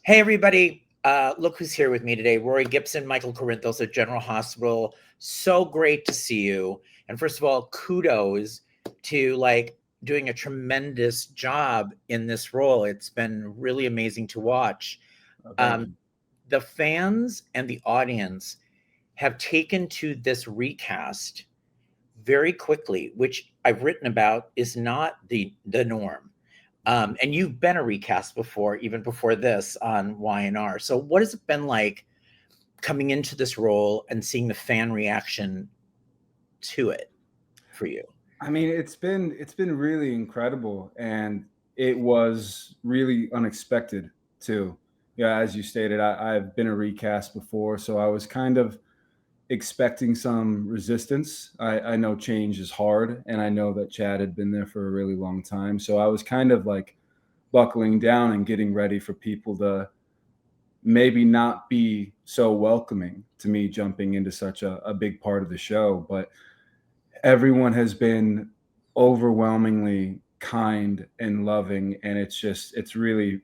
Hey, everybody. Look who's here with me today. Rory Gibson, Michael Corinthos at General Hospital. So great to see you. And first of all, kudos to doing a tremendous job in this role. It's been really amazing to watch. The fans and the audience have taken to this recast very quickly, which I've written about is not the norm. And you've been a recast before, even before this on Y&R. So what has it been like coming into this role and seeing the fan reaction to it for you? I mean, it's been really incredible, and it was really unexpected too. Yeah, as you stated, I've been a recast before, so I was kind of expecting some resistance. I know change is hard, and I know that Chad had been there for a really long time. So I was kind of like buckling down and getting ready for people to maybe not be so welcoming to me jumping into such a big part of the show. But everyone has been overwhelmingly kind and loving, and it's really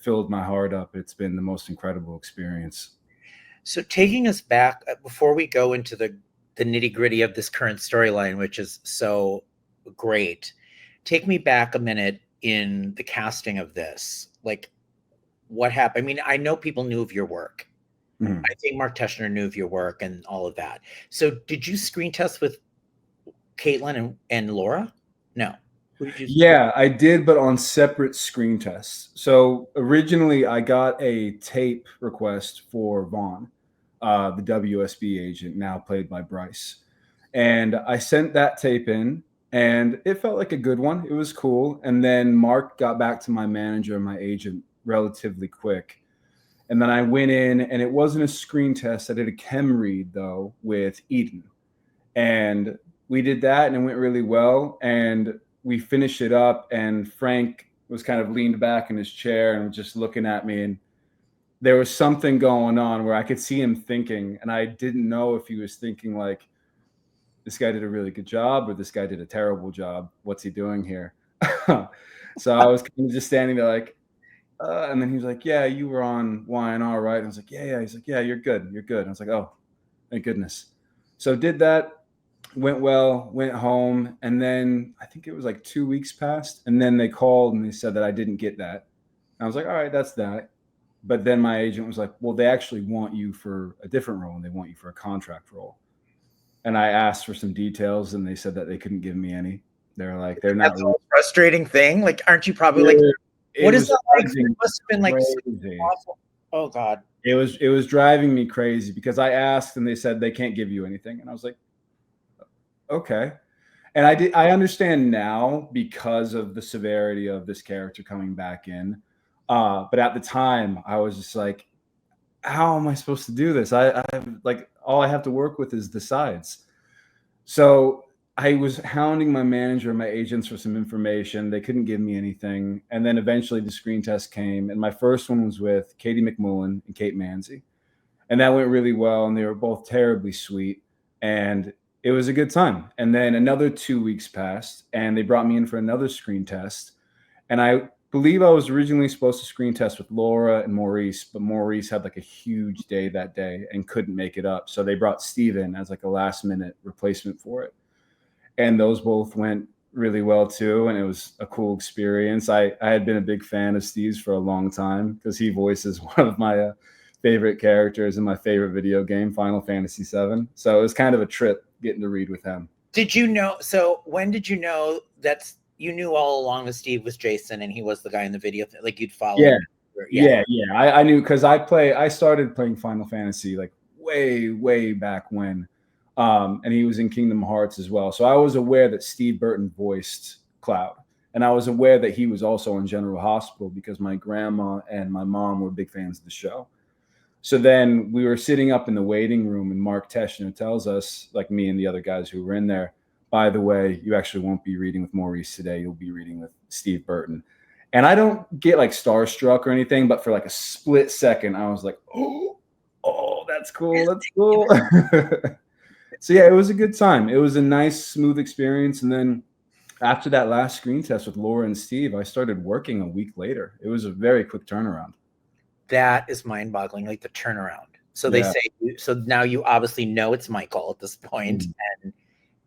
filled my heart up. It's been the most incredible experience. So taking us back before we go into the nitty gritty of this current storyline, which is so great, take me back a minute in the casting of this. Like, what happened? I mean, I know people knew of your work. Mhm. I think Mark Teschner knew of your work and all of that. So did you screen test with Caitlin and Laura? No. Yeah, I did, but on separate screen tests. So originally, I got a tape request for Vaughn, the WSB agent, now played by Bryce. And I sent that tape in, and it felt like a good one. It was cool. And then Mark got back to my manager and my agent relatively quick. And then I went in, and it wasn't a screen test. I did a chem read, though, with Eden. And we did that, and it went really well. And we finished it up, and Frank was kind of leaned back in his chair and just looking at me, and there was something going on where I could see him thinking, and I didn't know if he was thinking like, this guy did a really good job or this guy did a terrible job. What's he doing here? So I was kind of just standing there like, and then he was like, yeah, you were on Y&R, right? And I was like, yeah. He's like, yeah, you're good. And I was like, oh, thank goodness. So did that. Went well, went home, and then I think it was like 2 weeks passed, and then they called and they said that I didn't get that. And I was like, all right, that's that. But then my agent was like, well, they actually want you for a different role, and they want you for a contract role. And I asked for some details, and they said that they couldn't give me any. They're like, they're not. That's a frustrating thing. Like, aren't you probably like, what is that like? It must have been like so awful. Oh God. It was driving me crazy because I asked and they said they can't give you anything, and I was like, okay. And I understand now because of the severity of this character coming back in. But at the time I was just like, how am I supposed to do this? I like, all I have to work with is the sides. So I was hounding my manager and my agents for some information. They couldn't give me anything. And then eventually the screen test came, and my first one was with Katie McMullen and Kate Manzi. And that went really well, and they were both terribly sweet. And it was a good time. And then another 2 weeks passed, and they brought me in for another screen test. And I believe I was originally supposed to screen test with Laura and Maurice, but Maurice had like a huge day that day and couldn't make it up. So they brought Steve in as like a last minute replacement for it. And those both went really well too. And it was a cool experience. I had been a big fan of Steve's for a long time because he voices one of my favorite characters in my favorite video game, Final Fantasy VII. So it was kind of a trip getting to read with him. Did you know? So when did you know that you knew all along that Steve was Jason and he was the guy in the video? Like, you'd follow him? Yeah. I knew because I started playing Final Fantasy like way back when, and he was in Kingdom Hearts as well. So I was aware that Steve Burton voiced Cloud, and I was aware that he was also in General Hospital because my grandma and my mom were big fans of the show. So then we were sitting up in the waiting room, and Mark Teschner tells us, like me and the other guys who were in there, by the way, you actually won't be reading with Maurice today. You'll be reading with Steve Burton. And I don't get like starstruck or anything, but for like a split second, I was like, oh, that's cool. That's cool. So yeah, it was a good time. It was a nice, smooth experience. And then after that last screen test with Laura and Steve, I started working a week later. It was a very quick turnaround. that is mind-boggling, like the turnaround. So they Yeah. say, so now you obviously know it's Michael at this point,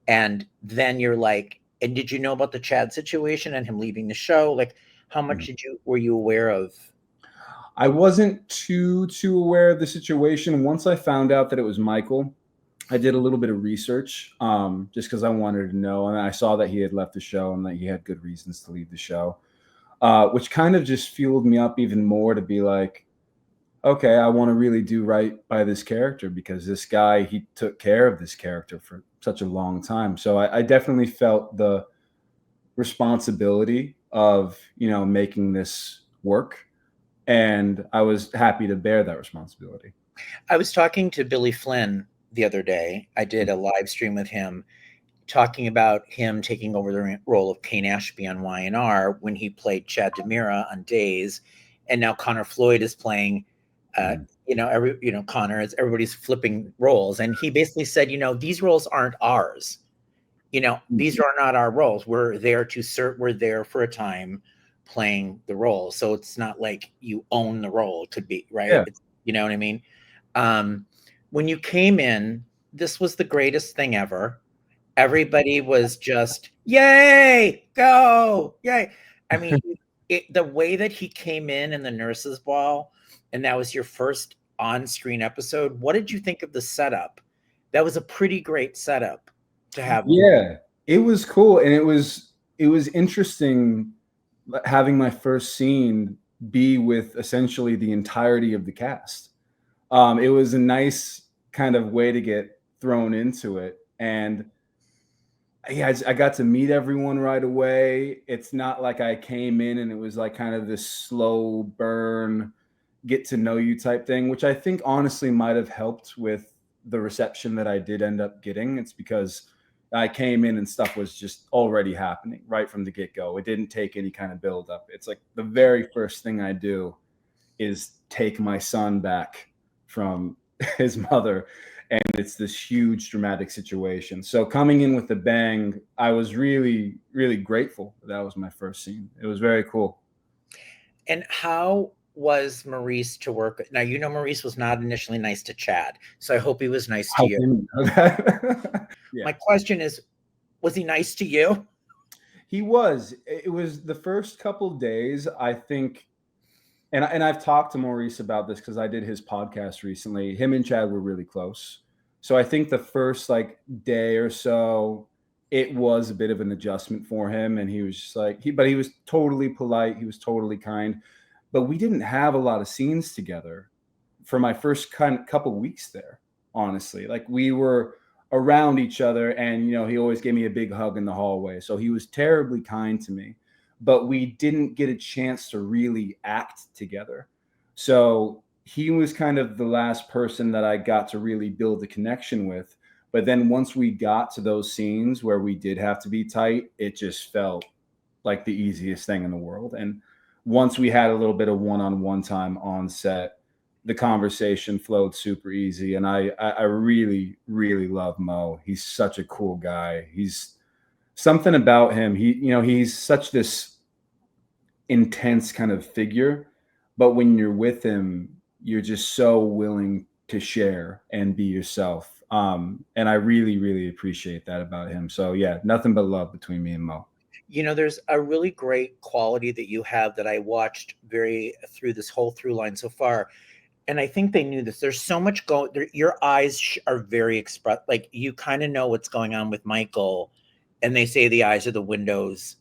and then you're like, and did you know about the Chad situation and him leaving the show? Like, how much were you aware of? I wasn't too aware of the situation. Once I found out that it was Michael, I did a little bit of research, just because I wanted to know, and I saw that he had left the show and that he had good reasons to leave the show, which kind of just fueled me up even more to be like, okay, I want to really do right by this character, because this guy, he took care of this character for such a long time. So I definitely felt the responsibility of, making this work. And I was happy to bear that responsibility. I was talking to Billy Flynn the other day. I did a live stream with him talking about him taking over the role of Kane Ashby on YNR when he played Chad Demira on Days, and now Connor Floyd is playing. Connor, is everybody's flipping roles, and he basically said, these roles aren't ours. These are not our roles. We're there to serve. We're there for a time playing the role. So it's not like you own the role. It could be, right? Yeah. You know what I mean? When you came in, this was the greatest thing ever. Everybody was just, yay, go, yay. I mean, the way that he came in the nurse's ball, and that was your first on-screen episode. What did you think of the setup? That was a pretty great setup to have. Yeah, it was cool. And it was interesting having my first scene be with essentially the entirety of the cast. It was a nice kind of way to get thrown into it. And yeah, I got to meet everyone right away. It's not like I came in and it was like kind of this slow burn, get to know you type thing, which I think honestly might have helped with the reception that I did end up getting. It's because I came in and stuff was just already happening right from the get-go. It didn't take any kind of build up. It's like the very first thing I do is take my son back from his mother, and it's this huge dramatic situation. So coming in with the bang, I was really, really grateful that was my first scene. It was very cool. And how was Maurice to work with? Now, Maurice was not initially nice to Chad, so I hope he was nice to you. Yeah. My question is, was he nice to you? He was. It was the first couple days, I think, and I've talked to Maurice about this because I did his podcast recently. Him and Chad were really close. So I think the first day or so, it was a bit of an adjustment for him. And he was just but he was totally polite. He was totally kind. But we didn't have a lot of scenes together for my first couple weeks there, honestly. We were around each other, and, he always gave me a big hug in the hallway. So he was terribly kind to me, but we didn't get a chance to really act together. So he was kind of the last person that I got to really build a connection with. But then once we got to those scenes where we did have to be tight, it just felt like the easiest thing in the world. And once we had a little bit of one-on-one time on set, the conversation flowed super easy. And I really, really love Mo. He's such a cool guy. He's something about him. He's such this intense kind of figure, but when you're with him, you're just so willing to share and be yourself. And I really, really appreciate that about him. So yeah, nothing but love between me and Mo. There's a really great quality that you have that I watched through this whole through line so far. And I think they knew this. There's so much your eyes are very express. You kind of know what's going on with Michael, and they say the eyes are the windows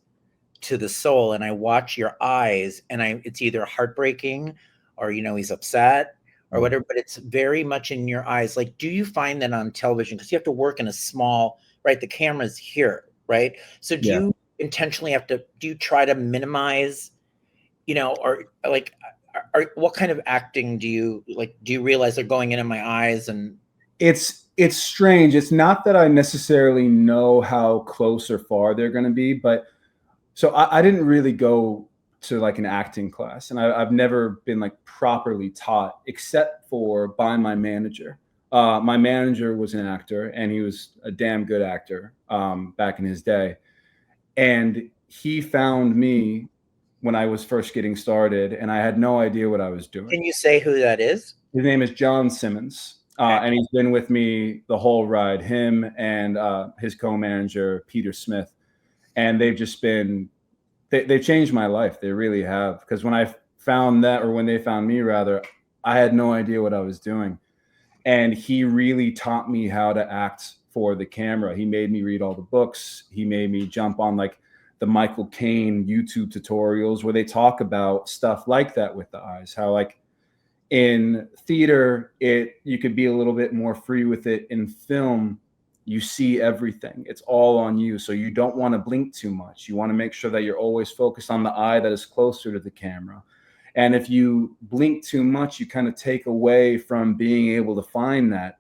to the soul. And I watch your eyes, and it's either heartbreaking or, he's upset or whatever, but it's very much in your eyes. Do you find that on television, because you have to work in a small, right? The camera's here, right? So do you intentionally do you try to minimize, or what kind of acting do you realize they're going in my eyes? And it's strange. It's not that I necessarily know how close or far they're going to be, but so I didn't really go to an acting class, and I've never been properly taught except for by my manager. My manager was an actor, and he was a damn good actor back in his day. And he found me when I was first getting started, and I had no idea what I was doing. Can you say who that is? His name is John Simmons, and he's been with me the whole ride. Him and his co-manager Peter Smith, and they've just been they changed my life. They really have, because when I found that, or when they found me rather, I had no idea what I was doing, and he really taught me how to act for the camera. He made me read all the books. He made me jump on like the Michael Caine YouTube tutorials where they talk about stuff like that with the eyes, how like in theater you could be a little bit more free with it. In film, you see everything, it's all on you, so you don't want to blink too much. You want to make sure that you're always focused on the eye that is closer to the camera, and if you blink too much, you kind of take away from being able to find that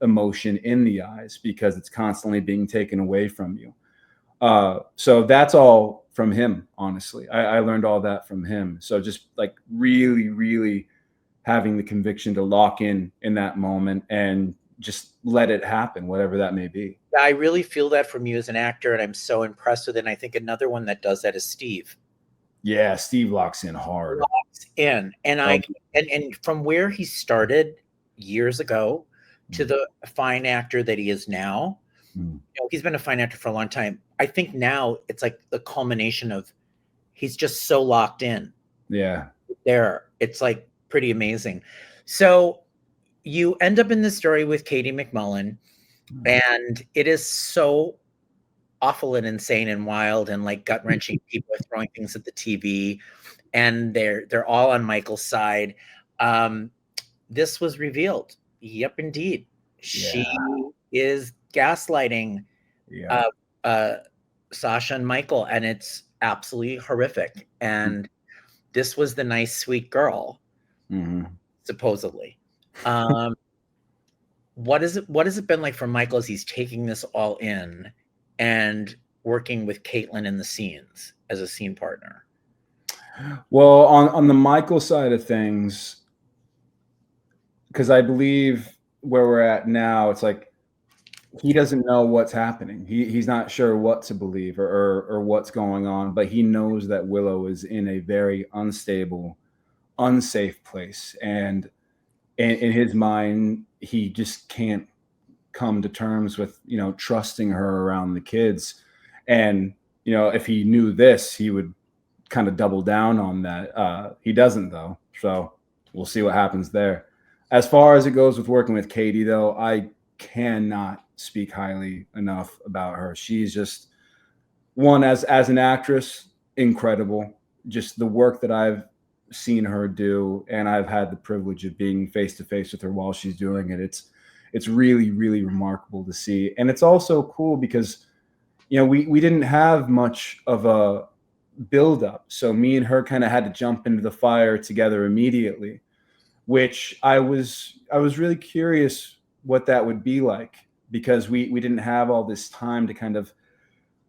emotion in the eyes, because it's constantly being taken away from you. So that's all from him, honestly. I learned all that from him. So just like really, really having the conviction to lock in that moment and just let it happen, whatever that may be. I really feel that from you as an actor, and I'm so impressed with it. And I think another one that does that is Steve. Yeah, Steve locks in hard. Locks in, and and from where he started years ago to the fine actor that he is now. You know, he's been a fine actor for a long time. I think now it's like the culmination of he's just so locked in. Yeah. There. It's like pretty amazing. So you end up in this story with Katie McMullen, and it is so awful and insane and wild and like gut-wrenching. People are throwing things at the TV, and they're all on Michael's side. This was revealed. Yep, indeed. She is gaslighting Sasha and Michael, and it's absolutely horrific. And this was the nice, sweet girl, supposedly. What has it been like for Michael as he's taking this all in and working with Caitlin in the scenes as a scene partner? Well, on the Michael side of things, because I believe where we're at now, it's like he doesn't know what's happening. He's not sure what to believe or what's going on, but he knows that Willow is in a very unstable, unsafe place. And in his mind, he just can't come to terms with, you know, trusting her around the kids. And, you know, if he knew this, he would kind of double down on that. He doesn't, though. So we'll see what happens there. As far as it goes with working with Katie, though, I cannot speak highly enough about her. She's just one, as an actress, incredible. Just the work that I've seen her do, and I've had the privilege of being face to face with her while she's doing it. It's really, really remarkable to see. And it's also cool because, you know, we didn't have much of a build up. So me and her kind of had to jump into the fire together immediately, which I was really curious what that would be like, because we didn't have all this time to kind of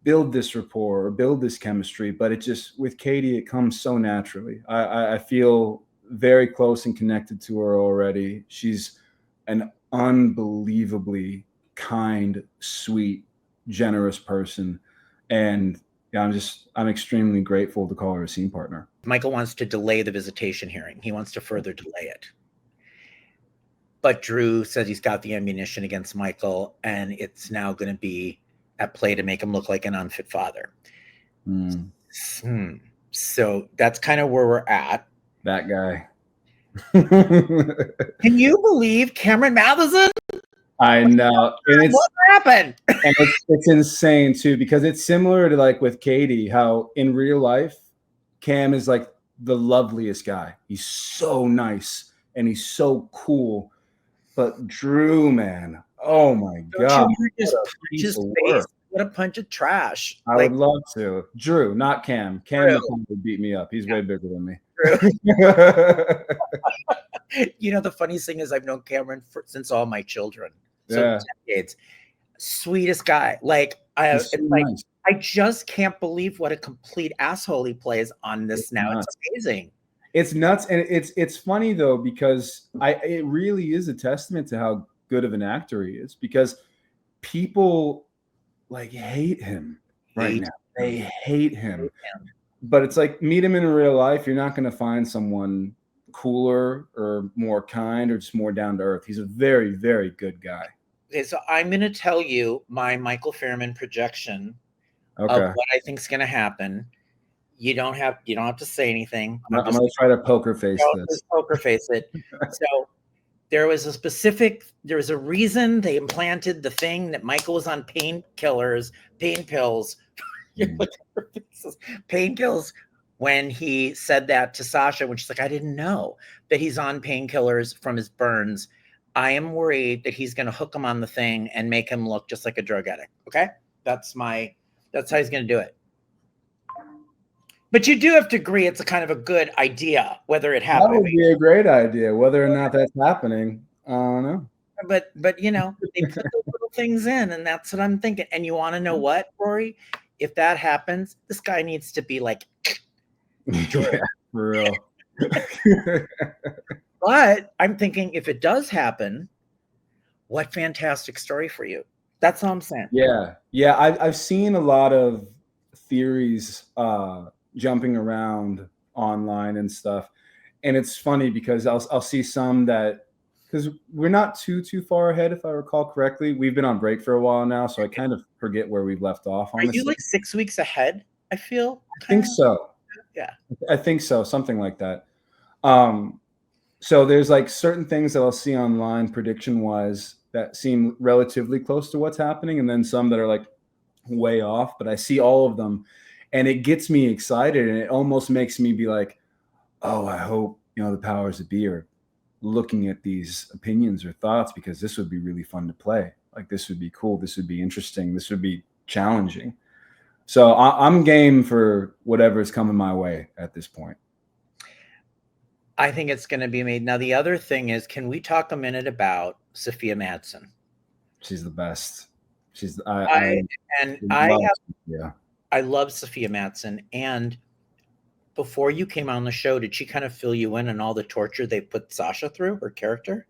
build this rapport or build this chemistry. But it just, with Katie, it comes so naturally. I feel very close and connected to her already. She's an unbelievably kind, sweet, generous person. And yeah, I'm extremely grateful to call her a scene partner. Michael wants to delay the visitation hearing. He wants to further delay it. But Drew says he's got the ammunition against Michael, and it's now going to be at play to make him look like an unfit father. So that's kind of where we're at. That guy. Can you believe Cameron Matheson? I know. And what happened? And it's insane too, because it's similar to like with Katie, how in real life, Cam is like the loveliest guy. He's so nice and he's so cool. But Drew, man, oh my God. What a punch of trash. I would love to. Drew, not Cam. Cam would beat me up. He's way bigger than me. You know, the funniest thing is I've known Cameron since all my children. So decades. Sweetest guy. Like I just can't believe what a complete asshole he plays on this now. Nuts. It's amazing. It's nuts. And it's funny though, because it really is a testament to how good of an actor he is, because people like hate him right now. They hate him. but it's like, meet him in real life. You're not going to find someone cooler or more kind or just more down to earth. He's a very, very good guy. Okay, so I'm going to tell you my Michael Fairman projection of Okay. what I think is going to happen. You don't have to say anything. I'm going to try to poker face this. Just poker face it. So there was a reason they implanted the thing that Michael was on pain pills, painkillers when he said that to Sasha, when she's like, I didn't know that he's on painkillers from his burns. I am worried that he's going to hook him on the thing and make him look just like a drug addict. Okay. That's how he's going to do it. But you do have to agree it's a kind of a good idea, whether it happens. That would be a great idea. Whether or not that's happening, I don't know. But they put those little things in, and that's what I'm thinking. And you want to know what, Rory? If that happens, this guy needs to be like, yeah, for real. But I'm thinking, if it does happen, what fantastic story for you. That's all I'm saying. Yeah. I've seen a lot of theories jumping around online and stuff, and it's funny because I'll see some that, because we're not too far ahead, if I recall correctly. We've been on break for a while now, so I kind of forget where we've left off. Honestly. Are you like 6 weeks ahead? I feel. I think so. Yeah, I think so. Something like that. So there's like certain things that I'll see online prediction wise that seem relatively close to what's happening, and then some that are like way off, but I see all of them and it gets me excited, and it almost makes me be like, oh, I hope, the powers that be are looking at these opinions or thoughts, because this would be really fun to play. Like, this would be cool. This would be interesting. This would be challenging. So I'm game for whatever's coming my way at this point. I think it's going to be made. Now, the other thing is, can we talk a minute about Sophia Madsen? She's the best. I love Sophia Madsen. And before you came on the show, did she kind of fill you in on all the torture they put Sasha through, her character?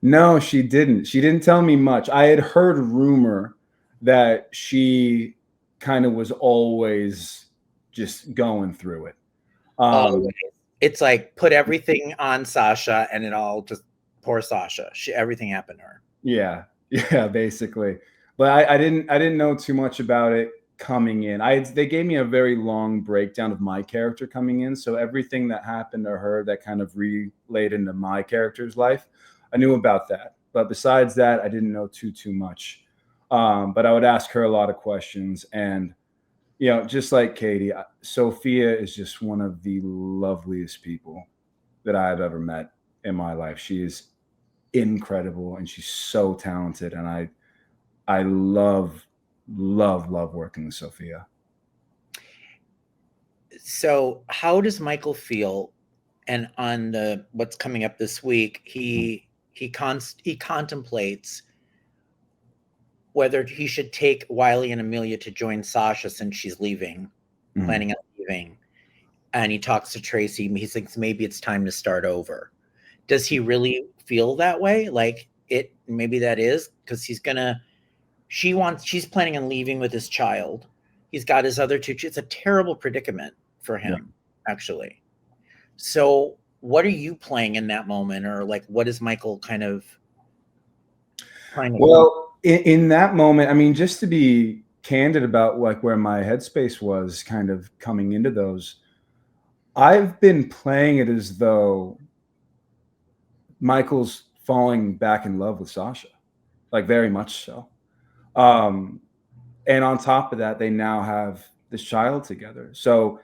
No, she didn't. She didn't tell me much. I had heard rumor that she kind of was always just going through it. It's like, put everything on Sasha and it all just poor Sasha. Everything happened to her. Yeah, basically. But I didn't know too much about it coming in. They gave me a very long breakdown of my character coming in, so everything that happened to her that kind of relayed into my character's life, I knew about that. But besides that, I didn't know too much. But I would ask her a lot of questions, and just like Katie, Sophia is just one of the loveliest people that I've ever met in my life. She is incredible, and she's so talented, and I love working with Sophia. So how does Michael feel? And on what's coming up this week, he contemplates whether he should take Wiley and Amelia to join Sasha, since she's leaving, planning on leaving. And he talks to Tracy. He thinks maybe it's time to start over. Does he really feel that way? Like, maybe that is because she's planning on leaving with his child. He's got his other two. It's a terrible predicament for him, actually. So what are you playing in that moment? Or like, what is Michael kind of trying to do? In that moment, I mean, just to be candid about like where my headspace was kind of coming into those, I've been playing it as though Michael's falling back in love with Sasha, like very much so. And on top of that, they now have this child together. So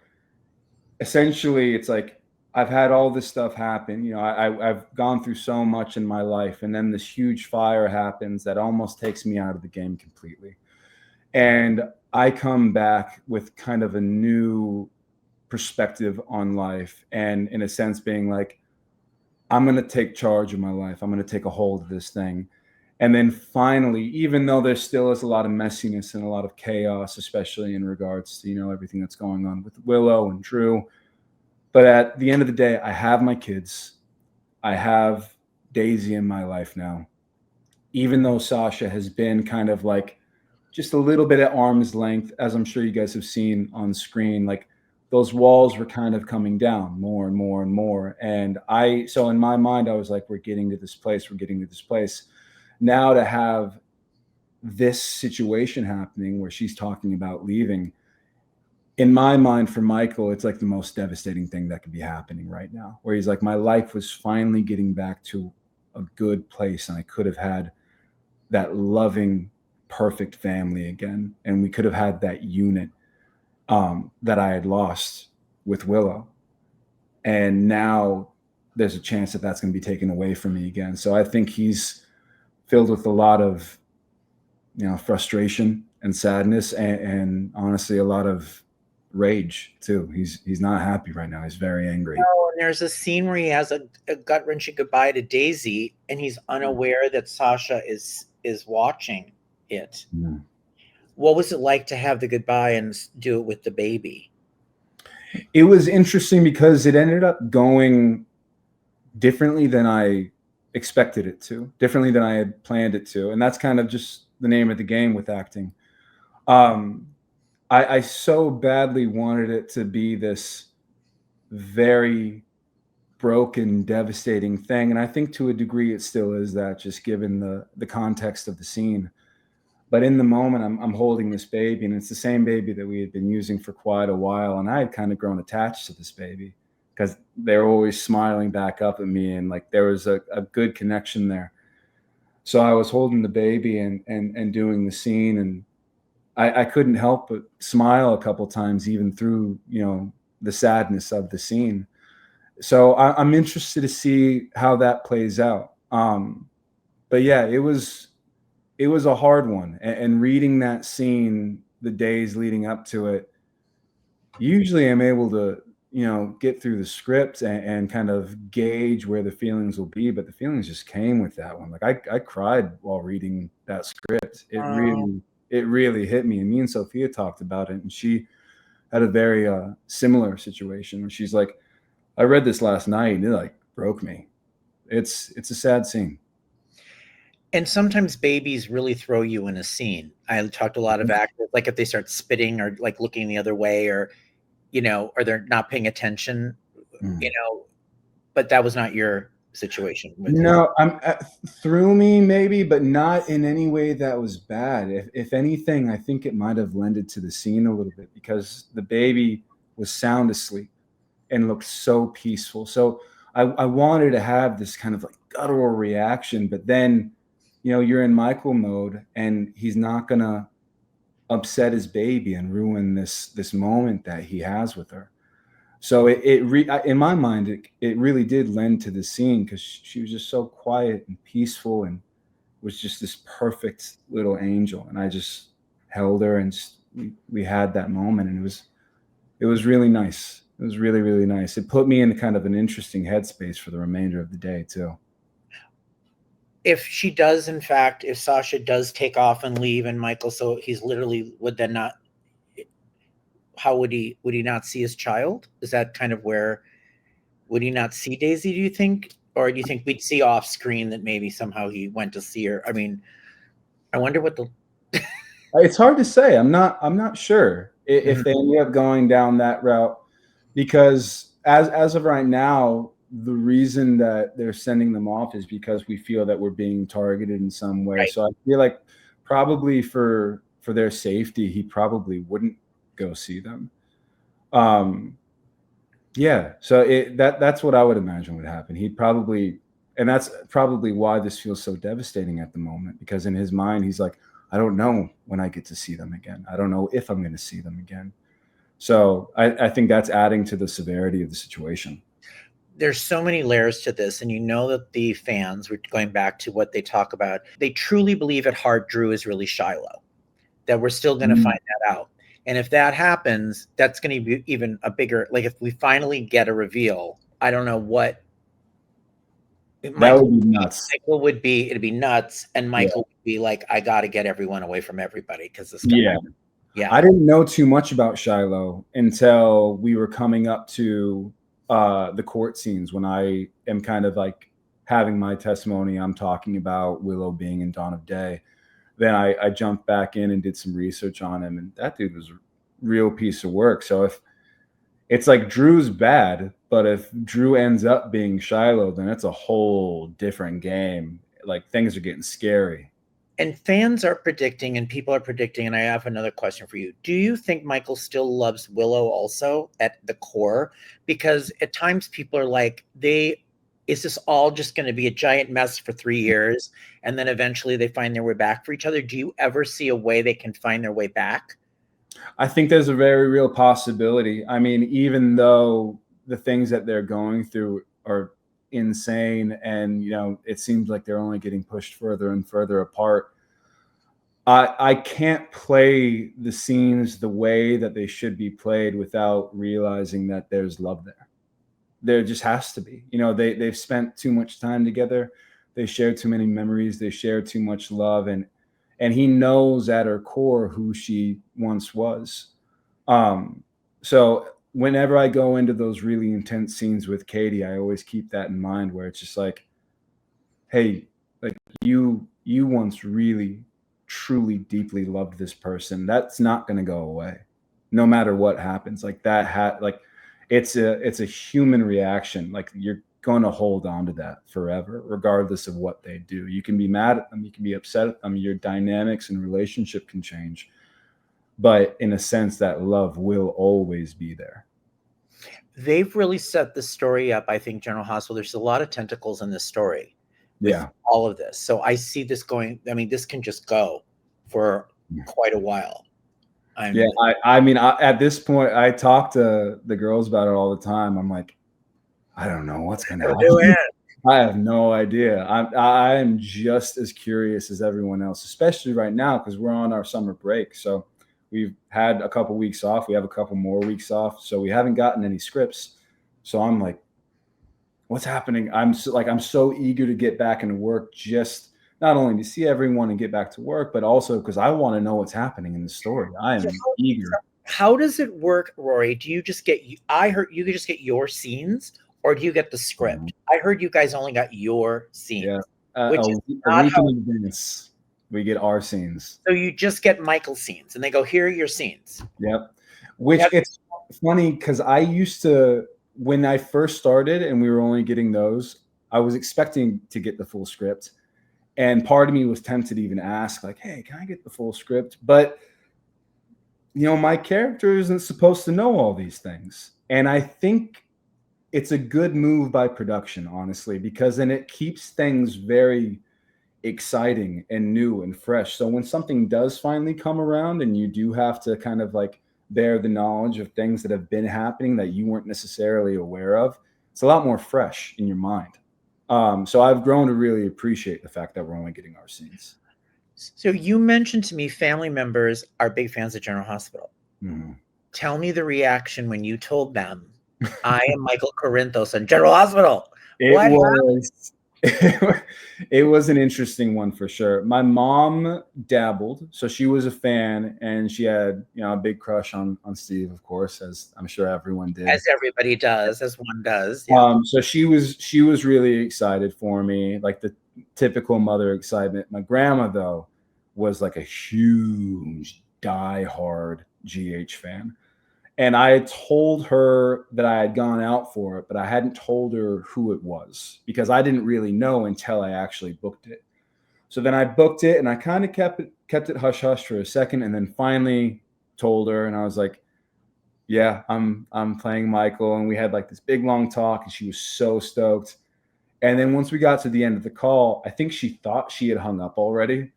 essentially it's like, I've had all this stuff happen. I've gone through so much in my life, and then this huge fire happens that almost takes me out of the game completely. And I come back with kind of a new perspective on life, and in a sense being like, I'm going to take charge of my life. I'm going to take a hold of this thing. And then finally, even though there still is a lot of messiness and a lot of chaos, especially in regards to, everything that's going on with Willow and Drew, but at the end of the day, I have my kids. I have Daisy in my life now. Even though Sasha has been kind of like just a little bit at arm's length, as I'm sure you guys have seen on screen, like those walls were kind of coming down more and more and more. And so in my mind, I was like, we're getting to this place. We're getting to this place. Now to have this situation happening where she's talking about leaving, in my mind, for Michael, it's like the most devastating thing that could be happening right now, where he's like, my life was finally getting back to a good place, and I could have had that loving, perfect family again, and we could have had that unit that I had lost with Willow. And now there's a chance that that's going to be taken away from me again. So I think he's filled with a lot of, frustration and sadness, and honestly, a lot of rage too. He's not happy right now. He's very angry. Oh, and there's a scene where he has a gut-wrenching goodbye to Daisy, and he's unaware that Sasha is watching it. Yeah. What was it like to have the goodbye and do it with the baby? It was interesting because it ended up going differently than I expected it to, differently than I had planned it to. And that's kind of just the name of the game with acting. I so badly wanted it to be this very broken, devastating thing. And I think to a degree it still is that, just given the context of the scene. But in the moment, I'm holding this baby, and it's the same baby that we had been using for quite a while. And I had kind of grown attached to this baby because they were always smiling back up at me, and like there was a good connection there. So I was holding the baby and doing the scene, and I couldn't help but smile a couple times, even through, the sadness of the scene. So I'm interested to see how that plays out. But yeah, it was a hard one. And reading that scene the days leading up to it, usually I'm able to, get through the script and kind of gauge where the feelings will be. But the feelings just came with that one. Like I cried while reading that script. It really hit me. And me and Sophia talked about it, and she had a very similar situation where she's like, I read this last night and it like broke me. It's a sad scene. And sometimes babies really throw you in a scene. I talked to a lot of actors, like if they start spitting or like looking the other way, or or they're not paying attention, but that was not your situation. No, threw me maybe, but not in any way that was bad. If anything, I think it might have lended to the scene a little bit, because the baby was sound asleep and looked so peaceful. So I wanted to have this kind of like guttural reaction, but then, you're in Michael mode, and he's not gonna upset his baby and ruin this moment that he has with her. So in my mind, it really did lend to the scene, because she was just so quiet and peaceful, and was just this perfect little angel. And I just held her, and we had that moment, and it was really nice. It was really, really nice. It put me in kind of an interesting headspace for the remainder of the day too. If she does, in fact, if Sasha does take off and leave, and Michael, so he's literally would then not, how would he not see his child? Is that kind of where, would he not see Daisy, do you think? Or do you think we'd see off screen that maybe somehow he went to see her? I mean, I wonder what the it's hard to say. I'm not sure if they ended up going down that route, because as of right now, the reason that they're sending them off is because we feel that we're being targeted in some way. Right. So I feel like probably for their safety, he probably wouldn't go see them. Yeah. So that's what I would imagine would happen. He'd probably, and that's probably why this feels so devastating at the moment, because in his mind, he's like, I don't know when I get to see them again. I don't know if I'm going to see them again. So I think that's adding to the severity of the situation. There's so many layers to this, and that the fans, we're going back to what they talk about, they truly believe at heart Drew is really Shiloh, that we're still going to find that out. And if that happens, that's going to be even a bigger, like if we finally get a reveal, I don't know what. That would be nuts. It'd be nuts. And Michael would be like, I got to get everyone away from everybody, because this guy. Yeah. I didn't know too much about Shiloh until we were coming up to the court scenes, when I am kind of like having my testimony. I'm talking about Willow being in Dawn of Day. Then I jumped back in and did some research on him, and that dude was a real piece of work. So it's like Drew's bad, but if Drew ends up being Shiloh, then it's a whole different game. Like things are getting scary. And fans are predicting, and people are predicting, and I have another question for you. Do you think Michael still loves Willow also at the core? Because at times people are like, is this all just going to be a giant mess for 3 years, and then eventually they find their way back for each other? Do you ever see a way they can find their way back? I think there's a very real possibility. I mean, even though the things that they're going through are insane and, it seems like they're only getting pushed further and further apart, I can't play the scenes the way that they should be played without realizing that there's love there. There just has to be. They've spent too much time together. They share too many memories. They share too much love. And he knows at her core who she once was. So whenever I go into those really intense scenes with Katie, I always keep that in mind, where it's just like, hey, like you once really, truly, deeply loved this person. That's not going to go away no matter what happens. Like that it's a human reaction. Like you're going to hold on to that forever, regardless of what they do. You can be mad at them. You can be upset at them. Your dynamics and relationship can change. But in a sense, that love will always be there. They've really set the story up, I think, General Hospital. There's a lot of tentacles in this story. Yeah. All of this. So I see this going, this can just go for quite a while. I mean, at this point, I talk to the girls about it all the time. I'm like, I don't know what's going to happen. I have no idea. I am just as curious as everyone else, especially right now because we're on our summer break. So we've had a couple weeks off. We have a couple more weeks off. So we haven't gotten any scripts. So I'm like, what's happening? I'm so eager to get back into work, just not only to see everyone and get back to work, but also because I want to know what's happening in the story. I am eager. How does it work, Rory? Do you just get, I heard you could just get your scenes, or do you get the script? I heard you guys only got your scenes. Yeah. Which is a week in advance, we get our scenes. So you just get Michael's scenes, and they go, here are your scenes. Yep. Which it's funny because I used to, when I first started and we were only getting those, I was expecting to get the full script. And part of me was tempted to even ask, like, hey, can I get the full script? But, my character isn't supposed to know all these things. And I think it's a good move by production, honestly, because then it keeps things very exciting and new and fresh. So when something does finally come around and you do have to kind of like bear the knowledge of things that have been happening that you weren't necessarily aware of, it's a lot more fresh in your mind. So I've grown to really appreciate the fact that we're only getting our scenes. So you mentioned to me family members are big fans of General Hospital. Mm-hmm. Tell me the reaction when you told them, I am Michael Corinthos on General Hospital. It was an interesting one for sure. My mom dabbled, so she was a fan, and she had a big crush on Steve, of course, as I'm sure everyone did, as everybody does, as one does. Yeah. So she was really excited for me, like the typical mother excitement. My grandma, though, was like a huge diehard GH fan. And I had told her that I had gone out for it, but I hadn't told her who it was because I didn't really know until I actually booked it. So then I booked it and I kind of kept it hush hush for a second, and then finally told her, and I was like, yeah, I'm playing Michael. And we had like this big long talk, and she was so stoked. And then once we got to the end of the call, I think she thought she had hung up already,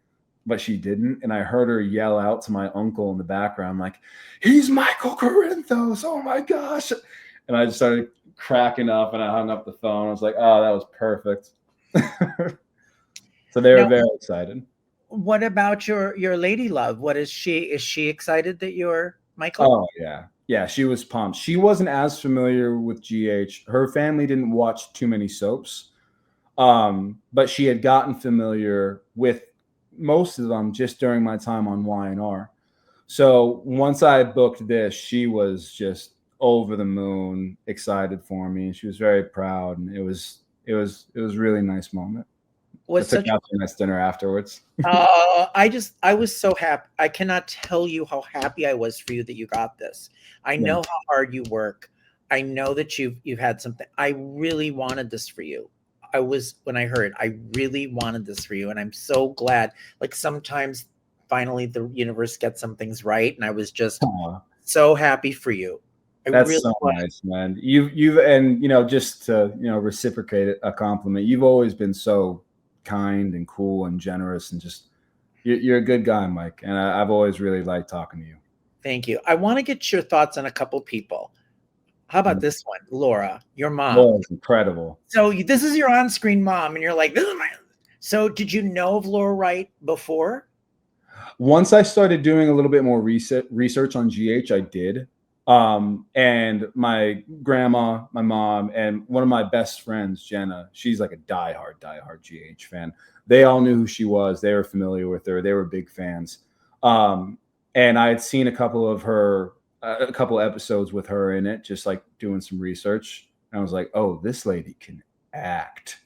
but she didn't. And I heard her yell out to my uncle in the background, like, he's Michael Corinthos. Oh my gosh. And I just started cracking up, and I hung up the phone. I was like, oh, that was perfect. So they were very excited. What about your lady love? What is she? Is she excited that you're Michael? Oh yeah. Yeah, she was pumped. She wasn't as familiar with GH. Her family didn't watch too many soaps. But she had gotten familiar with most of them just during my time on Y&R. So once I booked this, she was just over the moon, excited for me. She was very proud, and it was a really nice moment. Was such a nice dinner afterwards. I was so happy. I cannot tell you how happy I was for you that you got this. I know how hard you work. I know that you've had something. I really wanted this for you. When I heard, I really wanted this for you, and I'm so glad. Like sometimes, finally, the universe gets some things right, and I was just so happy for you. That's so nice, man. You've and just to reciprocate a compliment. You've always been so kind and cool and generous, and just you're a good guy, Mike. And I've always really liked talking to you. Thank you. I want to get your thoughts on a couple people. How about this one, Laura, your mom? Laura's incredible. So this is your on-screen mom, and you're like, this is my. So did you know of Laura Wright before? Once I started doing a little bit more research on GH, I did. And my grandma, my mom, and one of my best friends, Jenna, she's like a diehard GH fan. They all knew who she was. They were familiar with her. They were big fans. And I had seen a couple episodes with her in it, just like doing some research. And I was like, oh, this lady can act.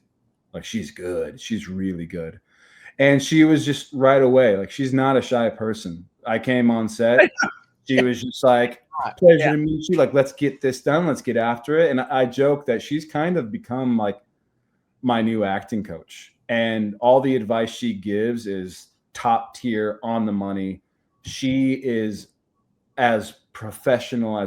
Like she's good. She's really good. And she was just right away. Like she's not a shy person. I came on set. She was just like, pleasure to meet you. Like, let's get this done. Let's get after it. And I joke that she's kind of become like my new acting coach. And all the advice she gives is top tier, on the money. She is as professional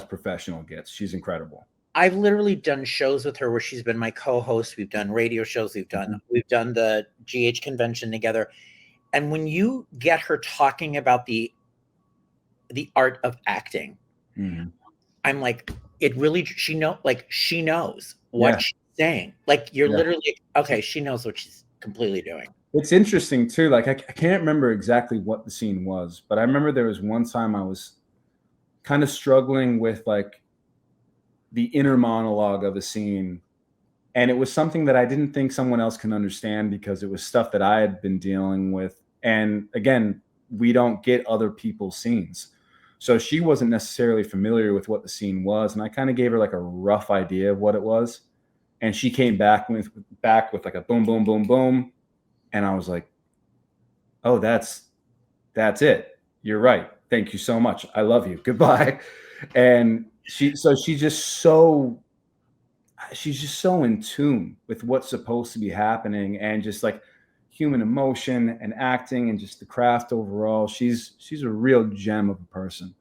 gets. She's incredible. I've literally done shows with her where she's been my co-host. We've done radio shows. We've done the GH convention together. And when you get her talking about the art of acting, I'm like, it really, she knows what she's saying. Like you're literally, okay, she knows what she's completely doing. It's interesting too. Like I can't remember exactly what the scene was, but I remember there was one time I was kind of struggling with like the inner monologue of a scene. And it was something that I didn't think someone else can understand because it was stuff that I had been dealing with. And again, we don't get other people's scenes. So she wasn't necessarily familiar with what the scene was. And I kind of gave her like a rough idea of what it was. And she came back with like a boom, boom, boom, boom. And I was like, oh, that's it. You're right. Thank you so much. I love you. Goodbye. And she's just so in tune with what's supposed to be happening and just like human emotion and acting and just the craft overall. She's a real gem of a person.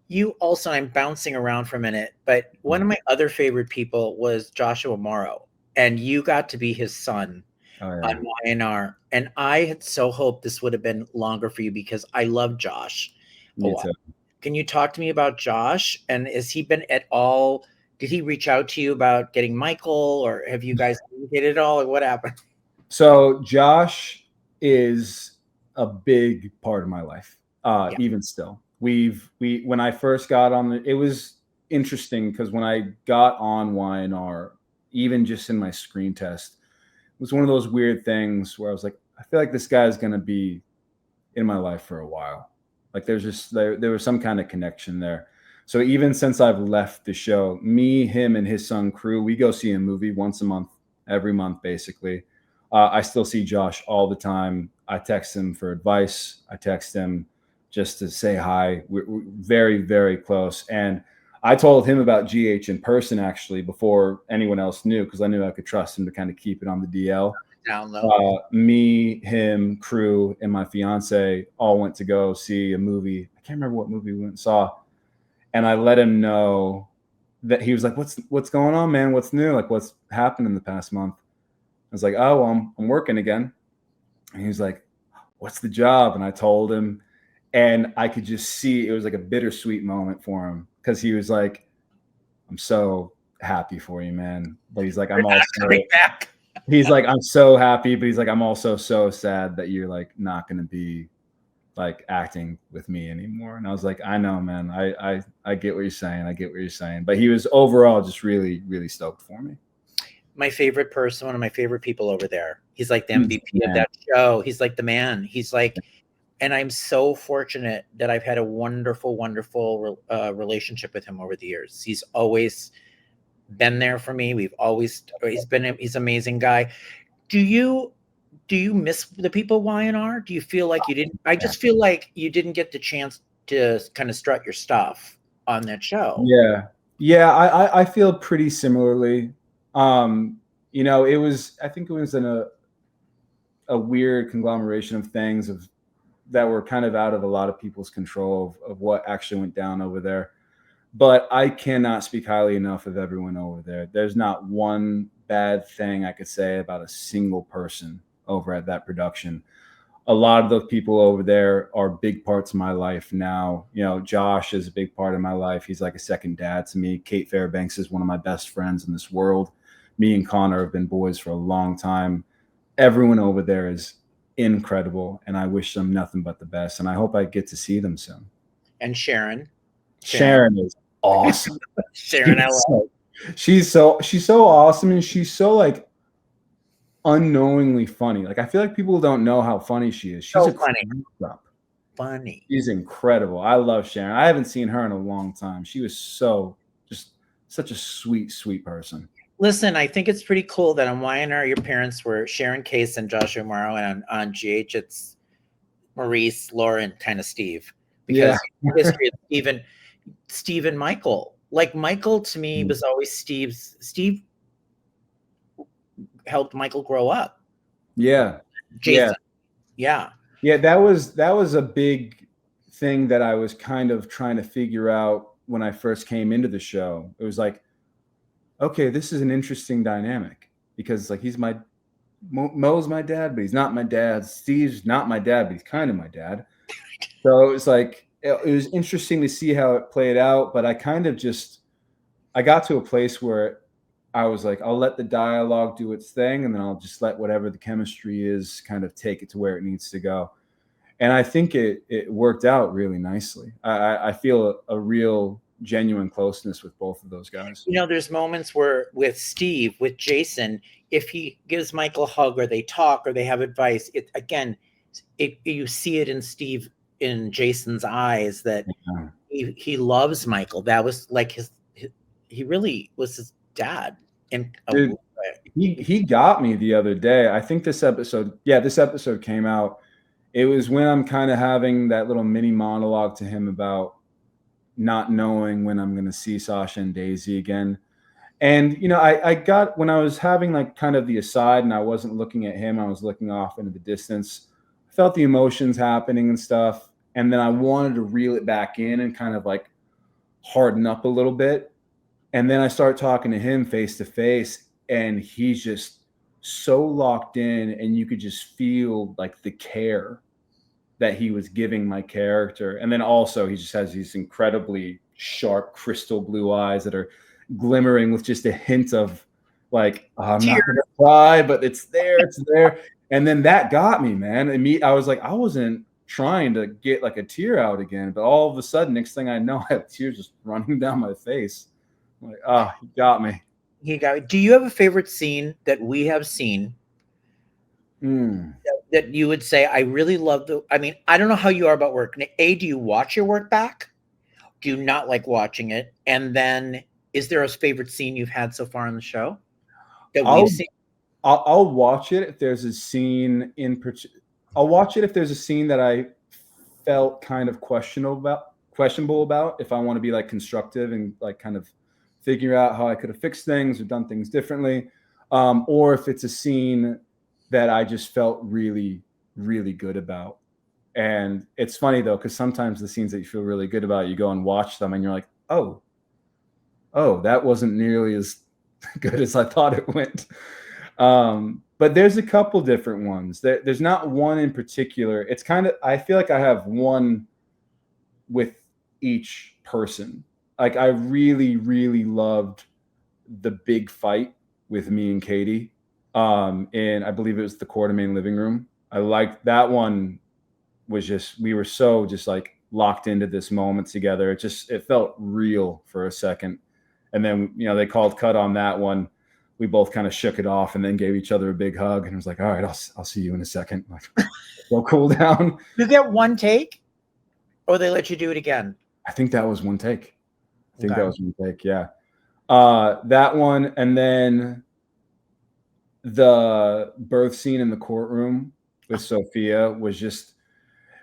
You also, I'm bouncing around for a minute, but one of my other favorite people was Joshua Morrow, and you got to be his son on YNR. And I had so hoped this would have been longer for you because I love Josh. Me too. Can you talk to me about Josh? And has he been at all? Did he reach out to you about getting Michael, or have you guys communicated at all, or what happened? So Josh is a big part of my life. Even still, when I first got on it was interesting because when I got on YNR, even just in my screen test, it was one of those weird things where I was like, I feel like this guy is going to be in my life for a while. Like there was some kind of connection there. So even since I've left the show, me, him, and his son Crew, we go see a movie once a month, every month, basically. I still see Josh all the time. I text him for advice. I text him just to say hi. We're very, very close. And I told him about GH in person, actually, before anyone else knew, because I knew I could trust him to kind of keep it on the DL. Me, him, Crew, and my fiance all went to go see a movie. I can't remember what movie we went and saw. And I let him know that he was like, what's going on, man? What's new? Like, what's happened in the past month? I was like, oh, well, I'm working again. And he was like, what's the job? And I told him, and I could just see it was like a bittersweet moment for him because he was like, I'm so happy for you, man. But he's like, he's like, I'm so happy, but he's like, I'm also so sad that you're like not going to be like acting with me anymore. And I was like, I know, man. I get what you're saying. But he was overall just really, really stoked for me. My favorite person, one of my favorite people over there. He's like the MVP of that show. He's like the man. He's like, and I'm so fortunate that I've had a wonderful, wonderful relationship with him over the years. He's always been there for me. He's an amazing guy. Do you miss the people YNR? Do you feel like you didn't? I just feel like you didn't get the chance to kind of strut your stuff on that show. Yeah. Yeah, I feel pretty similarly. I think it was in a weird conglomeration of things that were kind of out of a lot of people's control of what actually went down over there. But I cannot speak highly enough of everyone over there. There's not one bad thing I could say about a single person over at that production. A lot of those people over there are big parts of my life now. Josh is a big part of my life. He's like a second dad to me. Kate Fairbanks is one of my best friends in this world. Me and Connor have been boys for a long time. Everyone over there is incredible, and I wish them nothing but the best. And I hope I get to see them soon. And Sharon. Sharon is awesome. Sharon, she's so awesome, and she's so like unknowingly funny. Like I feel like people don't know how funny she is. She's so funny. She's incredible. I love Sharon. I haven't seen her in a long time. She was just such a sweet person. Listen, I think it's pretty cool that on YNR your parents were Sharon Case and Joshua Morrow, and on GH it's Maurice, Laura, and kind of Steve. Because history of Steve and Michael. Like Michael to me was always Steve helped Michael grow up. Yeah. Jason. Yeah, that was a big thing that I was kind of trying to figure out when I first came into the show. It was like, okay, this is an interesting dynamic because like Mo's my dad, but he's not my dad. Steve's not my dad, but he's kind of my dad. So it was like, it was interesting to see how it played out, but I got to a place where I was like, I'll let the dialogue do its thing, and then I'll just let whatever the chemistry is kind of take it to where it needs to go. And I think it worked out really nicely. I feel a real genuine closeness with both of those guys. There's moments where with Jason, if he gives Michael a hug or they talk or they have advice, you see it in Jason's eyes that he loves Michael. That was like he really was his dad. Dude, he got me the other day. I think this episode came out. It was when I'm kind of having that little mini monologue to him about not knowing when I'm going to see Sasha and Daisy again. And, I got, when I was having like kind of the aside and I wasn't looking at him, I was looking off into the distance. I felt the emotions happening and stuff. And then I wanted to reel it back in and kind of like harden up a little bit. And then I start talking to him face to face, and he's just so locked in, and you could just feel like the care that he was giving my character. And then also he just has these incredibly sharp crystal blue eyes that are glimmering with just a hint of like, I'm not gonna cry, but it's there. And then that got me, man. I was like, I wasn't trying to get like a tear out again, but all of a sudden, next thing I know, I have tears just running down my face. I'm like, he got me. Do you have a favorite scene that we have seen that you would say, I really love I don't know how you are about work. Do you watch your work back? Do you not like watching it? And then is there a favorite scene you've had so far on the show that we've seen? I'll watch it if there's a scene I'll watch it if there's a scene that I felt kind of questionable about, if I want to be like constructive and like kind of figure out how I could have fixed things or done things differently. Or if it's a scene that I just felt really, really good about. And it's funny though, because sometimes the scenes that you feel really good about, you go and watch them and you're like, oh, that wasn't nearly as good as I thought it went. But there's a couple different ones. There's not one in particular. It's kind of, I feel like I have one with each person. Like I really, really loved the big fight with me and Katie. And I believe it was the Quartermain living room. I liked that one. We were so just like locked into this moment together. It felt real for a second. And then, they called cut on that one. We both kind of shook it off and then gave each other a big hug. And it was like, all right, I'll see you in a second. Like, go cool down. You get one take or they let you do it again? I think that was one take. Yeah. That one. And then the birth scene in the courtroom with Sophia was just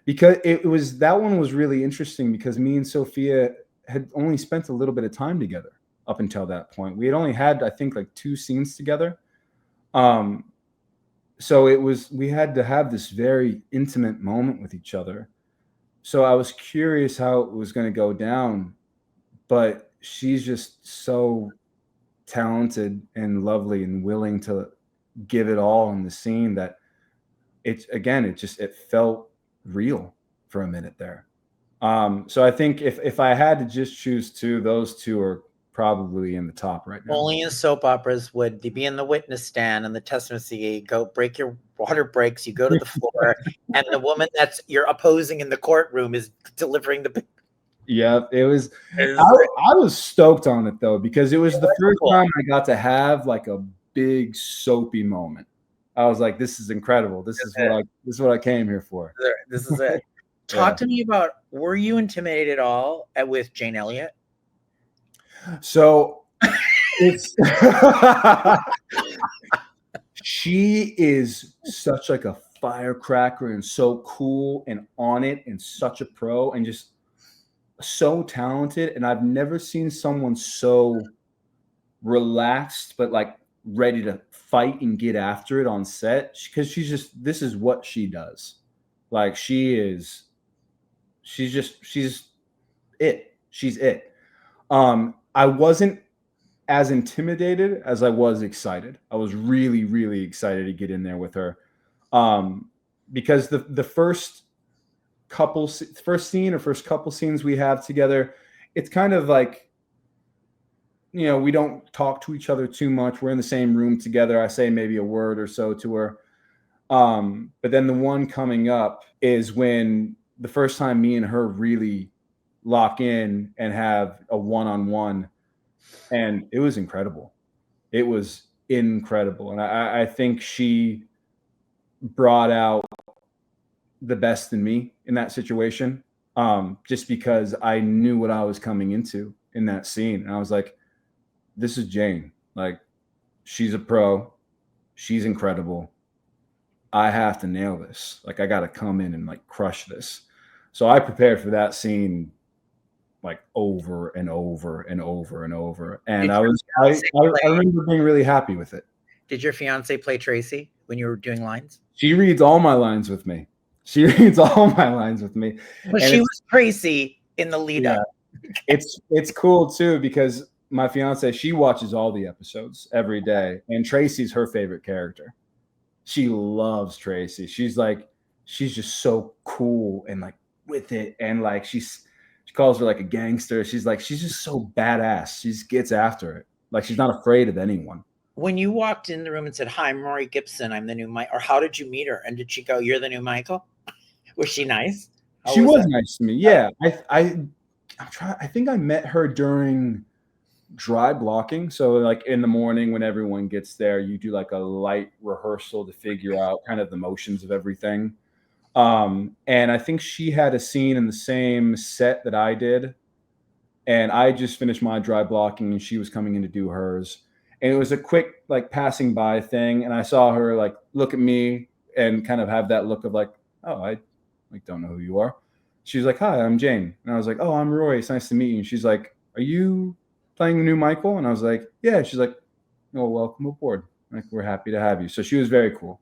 because that one was really interesting because me and Sophia had only spent a little bit of time together. up until that point. We had only had, I think, like 2 scenes together. So we had to have this very intimate moment with each other. So I was curious how it was going to go down, but she's just so talented and lovely and willing to give it all in the scene that it felt real for a minute there. So I think if I had to just choose 2, those 2 are probably in the top right now. Only in soap operas would they be in the witness stand and the testament. You go break your water breaks, you go to the floor, and the woman that's you're opposing in the courtroom is delivering the. Yeah, it was. I was stoked on it though, because it was the first time I got to have like a big soapy moment. I was like, "This is incredible. This is what I came here for. This is it." Talk to me about, were you intimidated at all with Jane Elliott? So it's she is such like a firecracker and so cool and on it and such a pro and just so talented. And I've never seen someone so relaxed but like ready to fight and get after it on set, because this is what she does. Like she's it. I wasn't as intimidated as I was excited. I was really, really excited to get in there with her. Because the first couple scenes we have together, it's kind of like, we don't talk to each other too much. We're in the same room together. I say maybe a word or so to her. But then the one coming up is when the first time me and her really lock in and have a one-on-one, and it was incredible. It was incredible. And I think she brought out the best in me in that situation, just because I knew what I was coming into in that scene. And I was like, this is Jane. Like, she's a pro. She's incredible. I have to nail this. Like, I got to come in and like crush this. So I prepared for that scene like over and over and over and over. And I remember being really happy with it. Did your fiance play Tracy when you were doing lines? She reads all my lines with me. But she was Tracy in the lead up. It's cool too, because my fiance, she watches all the episodes every day, and Tracy's her favorite character. She loves Tracy. She's just so cool and like with it, and like she calls her like a gangster. She's just so badass. She just gets after it. Like, she's not afraid of anyone. When you walked in the room and said, "Hi, I'm Rory Gibson. I'm the new Mike," or how did you meet her? And did she go, "You're the new Michael"? Was she nice? She was nice to me. Yeah. I think I met her during dry blocking. So like in the morning when everyone gets there, you do like a light rehearsal to figure out kind of the motions of everything. And I think she had a scene in the same set that I did. And I just finished my dry blocking and she was coming in to do hers. And it was a quick like passing by thing. And I saw her like look at me and kind of have that look of like, oh, I like don't know who you are. She's like, "Hi, I'm Jane." And I was like, "Oh, I'm Rory. It's nice to meet you." And she's like, "Are you playing the new Michael?" And I was like, "Yeah." She's like, "Oh, welcome aboard. Like, we're happy to have you." So she was very cool.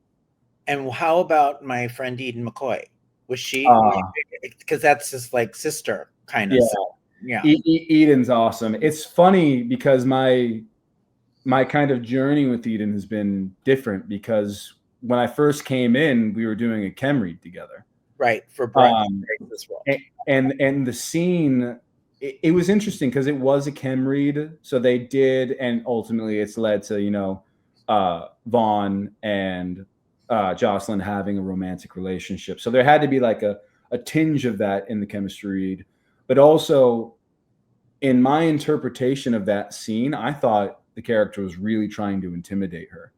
And how about my friend Eden McCoy? Was she, because that's just like sister kind of. Yeah. Eden's awesome. It's funny because my kind of journey with Eden has been different, because when I first came in, we were doing a chem read together. Right. For Brian. And the scene, it was interesting because it was a chem read. So they did, and ultimately it's led to, Vaughn and Jocelyn having a romantic relationship. So there had to be like a tinge of that in the chemistry read. But also in my interpretation of that scene, I thought the character was really trying to intimidate her.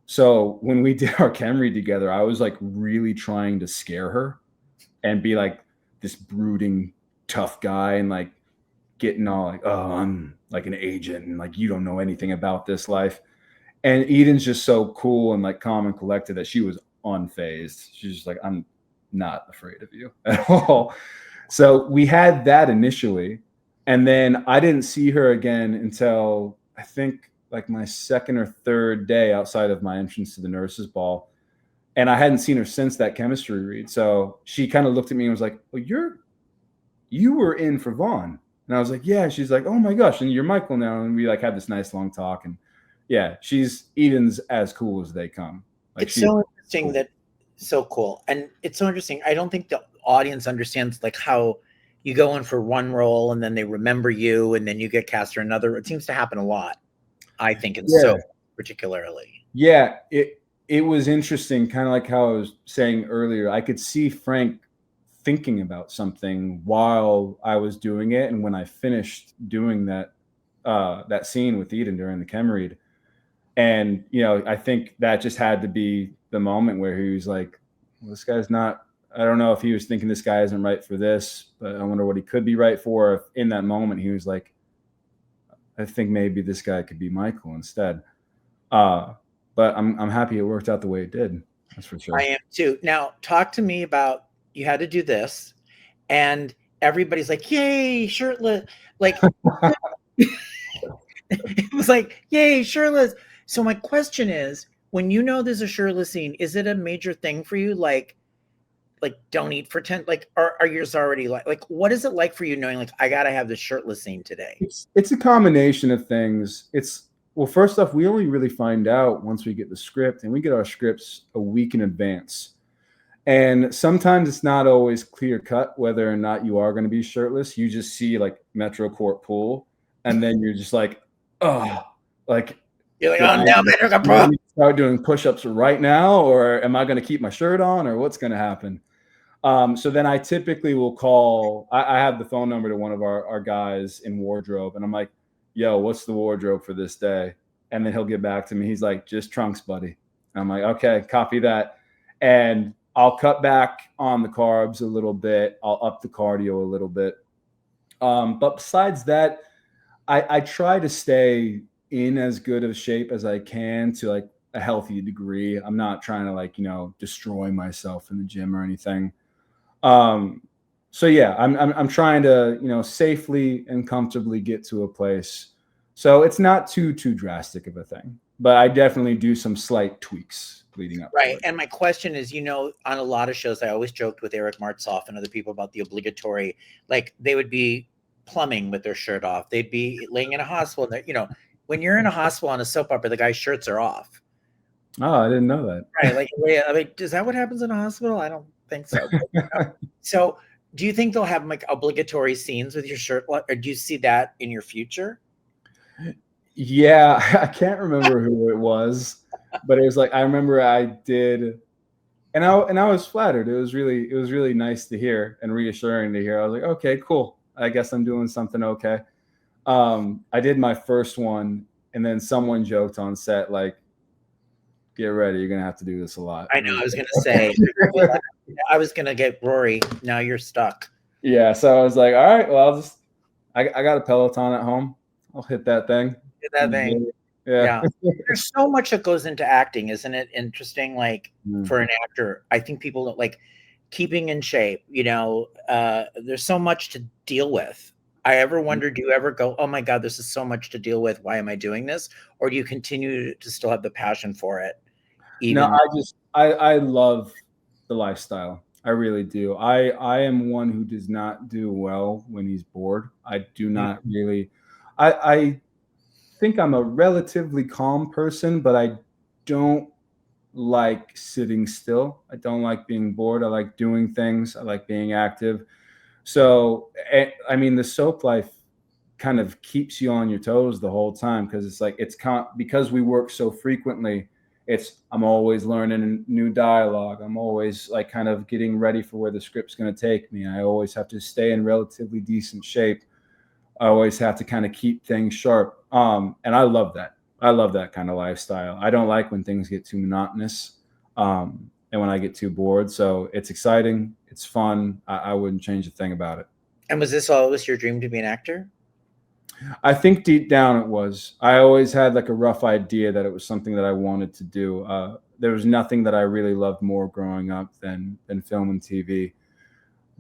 So when we did our chem read together, I was like really trying to scare her and be like this brooding, tough guy, and like getting all like, "Oh, I'm like an agent and like you don't know anything about this life." And Eden's just so cool and like calm and collected that she was unfazed. She's just like, "I'm not afraid of you at all." So we had that initially. And then I didn't see her again until I think like my second or third day outside of my entrance to the nurses' ball. And I hadn't seen her since that chemistry read. So she kind of looked at me and was like, well, you were in for Vaughn. And I was like, yeah. She's like, oh my gosh. And you're Michael now. And we like had this nice long talk. And yeah, she's Eden's as cool as they come. Like, it's so interesting cool. That so cool. And it's so interesting. I don't think the audience understands like how you go in for one role and then they remember you and then you get cast for another. It seems to happen a lot, I think, in so particularly. Yeah, it was interesting, kind of like how I was saying earlier. I could see Frank thinking about something while I was doing it, and when I finished doing that scene with Eden during the chem read, and I think that just had to be the moment where he was like, well, "This guy's not." I don't know if he was thinking this guy isn't right for this, but I wonder what he could be right for. If in that moment he was like, I think maybe this guy could be Michael instead. But I'm happy it worked out the way it did. That's for sure. I am too. Now, talk to me about, you had to do this, and everybody's like, yay, shirtless. Like, it was like, yay, shirtless. So my question is, when there's a shirtless scene, is it a major thing for you? Like don't eat for 10, like, are yours already like what is it like for you knowing like I gotta have the shirtless scene today? It's a combination of things. Well, first off, we only really find out once we get the script, and we get our scripts a week in advance. And sometimes it's not always clear cut whether or not you are going to be shirtless. You just see like Metro Court pool, and then you're just like, oh, like you're like, oh, now Metro Court pool. Start doing push-ups right now, or am I going to keep my shirt on, or what's going to happen? So then I typically will call. I have the phone number to one of our guys in wardrobe, and I'm like, yo, what's the wardrobe for this day? And then he'll get back to me. He's like, just trunks, buddy. And I'm like, okay, copy that. And I'll cut back on the carbs a little bit. I'll up the cardio a little bit. But besides that, I try to stay in as good of shape as I can to like a healthy degree. I'm not trying to like, destroy myself in the gym or anything. So yeah, I'm trying to, safely and comfortably get to a place. So it's not too drastic of a thing, but I definitely do some slight tweaks leading up. Right. And my question is, on a lot of shows, I always joked with Eric Martzoff and other people about the obligatory, like they would be plumbing with their shirt off. They'd be laying in a hospital. And when you're in a hospital on a soap opera, the guy's shirts are off. Oh, I didn't know that. Right. Like, is that what happens in a hospital? I don't think so. So do you think they'll have like obligatory scenes with your shirt, or do you see that in your future? Yeah, I can't remember who it was, but it was like, I remember I did, and I was flattered. It was really nice to hear and reassuring to hear. I was like, okay, cool. I guess I'm doing something okay. I did my first one, and then someone joked on set, like, get ready, you're gonna have to do this a lot. I know. I was gonna say, I was gonna get Rory. Now you're stuck. Yeah. So I was like, all right, well, I got a Peloton at home. I'll hit that thing. Hit that thing. Yeah. There's so much that goes into acting, isn't it? Interesting. Like for an actor, I think people don't like keeping in shape. There's so much to deal with. I ever wonder, do you ever go, oh my God, this is so much to deal with. Why am I doing this? Or do you continue to still have the passion for it? No, I love the lifestyle. I really do. I am one who does not do well when he's bored. I do not really. I think I'm a relatively calm person, but I don't like sitting still. I don't like being bored. I like doing things. I like being active. So, I mean, the soap life kind of keeps you on your toes the whole time, because it's like because we work so frequently. I'm always learning new dialogue. I'm always like kind of getting ready for where the script's going to take me. I always have to stay in relatively decent shape. I always have to kind of keep things sharp. And I love that. I love that kind of lifestyle. I don't like when things get too monotonous and when I get too bored. So it's exciting. It's fun. I wouldn't change a thing about it. And was this always your dream to be an actor? I think deep down it was. I always had like a rough idea that it was something that I wanted to do. There was nothing that I really loved more growing up than film and TV.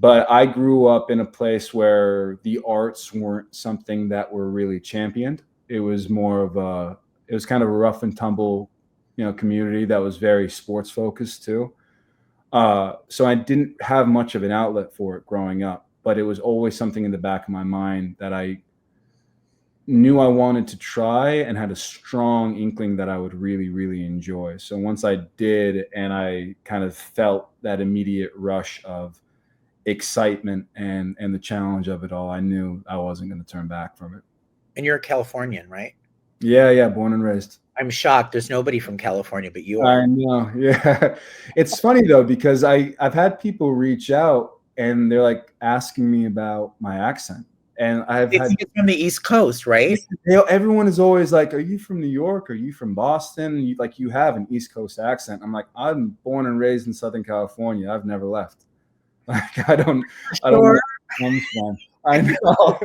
But I grew up in a place where the arts weren't something that were really championed. It was more of it was kind of a rough and tumble, community that was very sports focused too. So I didn't have much of an outlet for it growing up, but it was always something in the back of my mind that I knew I wanted to try and had a strong inkling that I would really, really enjoy. So once I did, and I kind of felt that immediate rush of excitement and the challenge of it all, I knew I wasn't going to turn back from it. And you're a Californian, right? Yeah, born and raised. I'm shocked. There's nobody from California but you are. I know. Yeah. It's funny though, because I've had people reach out and they're like asking me about my accent. And I've It's from the East Coast, right? Everyone is always like, "Are you from New York? Are you from Boston? You have an East Coast accent." I'm like, "I'm born and raised in Southern California. I've never left." Like I don't know where it comes from. I know.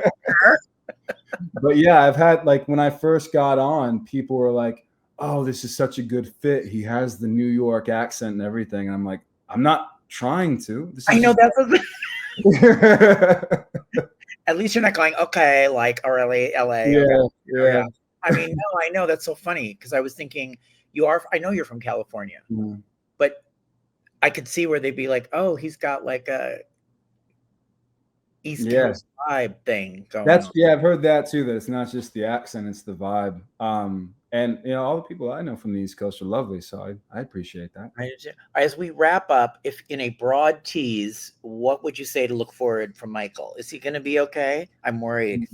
But yeah, I've had, like, when I first got on, people were like, "Oh, this is such a good fit. He has the New York accent and everything." And I'm like, "I'm not trying to." I know that's at least you're not going, okay, like LA. Yeah, Okay. yeah. I mean, no, I know that's so funny because I was thinking I know you're from California, but I could see where they'd be like, oh, he's got like a East Coast vibe thing going on. I've heard that too, that it's not just the accent, it's the vibe. And all the people I know from the East Coast are lovely, so I appreciate that. As we wrap up, if in a broad tease, what would you say to look forward from Michael? Is he going to be okay? I'm worried.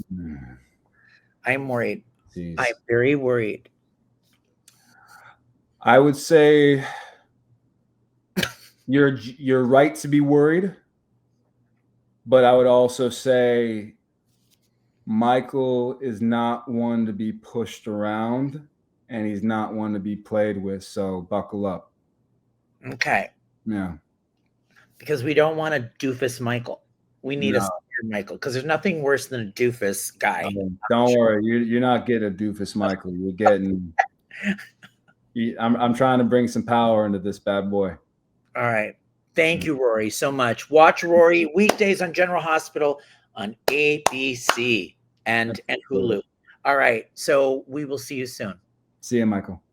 I'm worried. Jeez. I'm very worried. I would say you're right to be worried, but I would also say Michael is not one to be pushed around, and he's not one to be played with, so buckle up. Okay. Yeah. Because we don't want a doofus Michael. We need a Michael, because there's nothing worse than a doofus guy. Don't worry, you're not getting a doofus Michael. You're getting. I'm trying to bring some power into this bad boy. All right. Thank you, Rory, so much. Watch Rory weekdays on General Hospital on ABC and Hulu. All right. So we will see you soon. See you, Michael.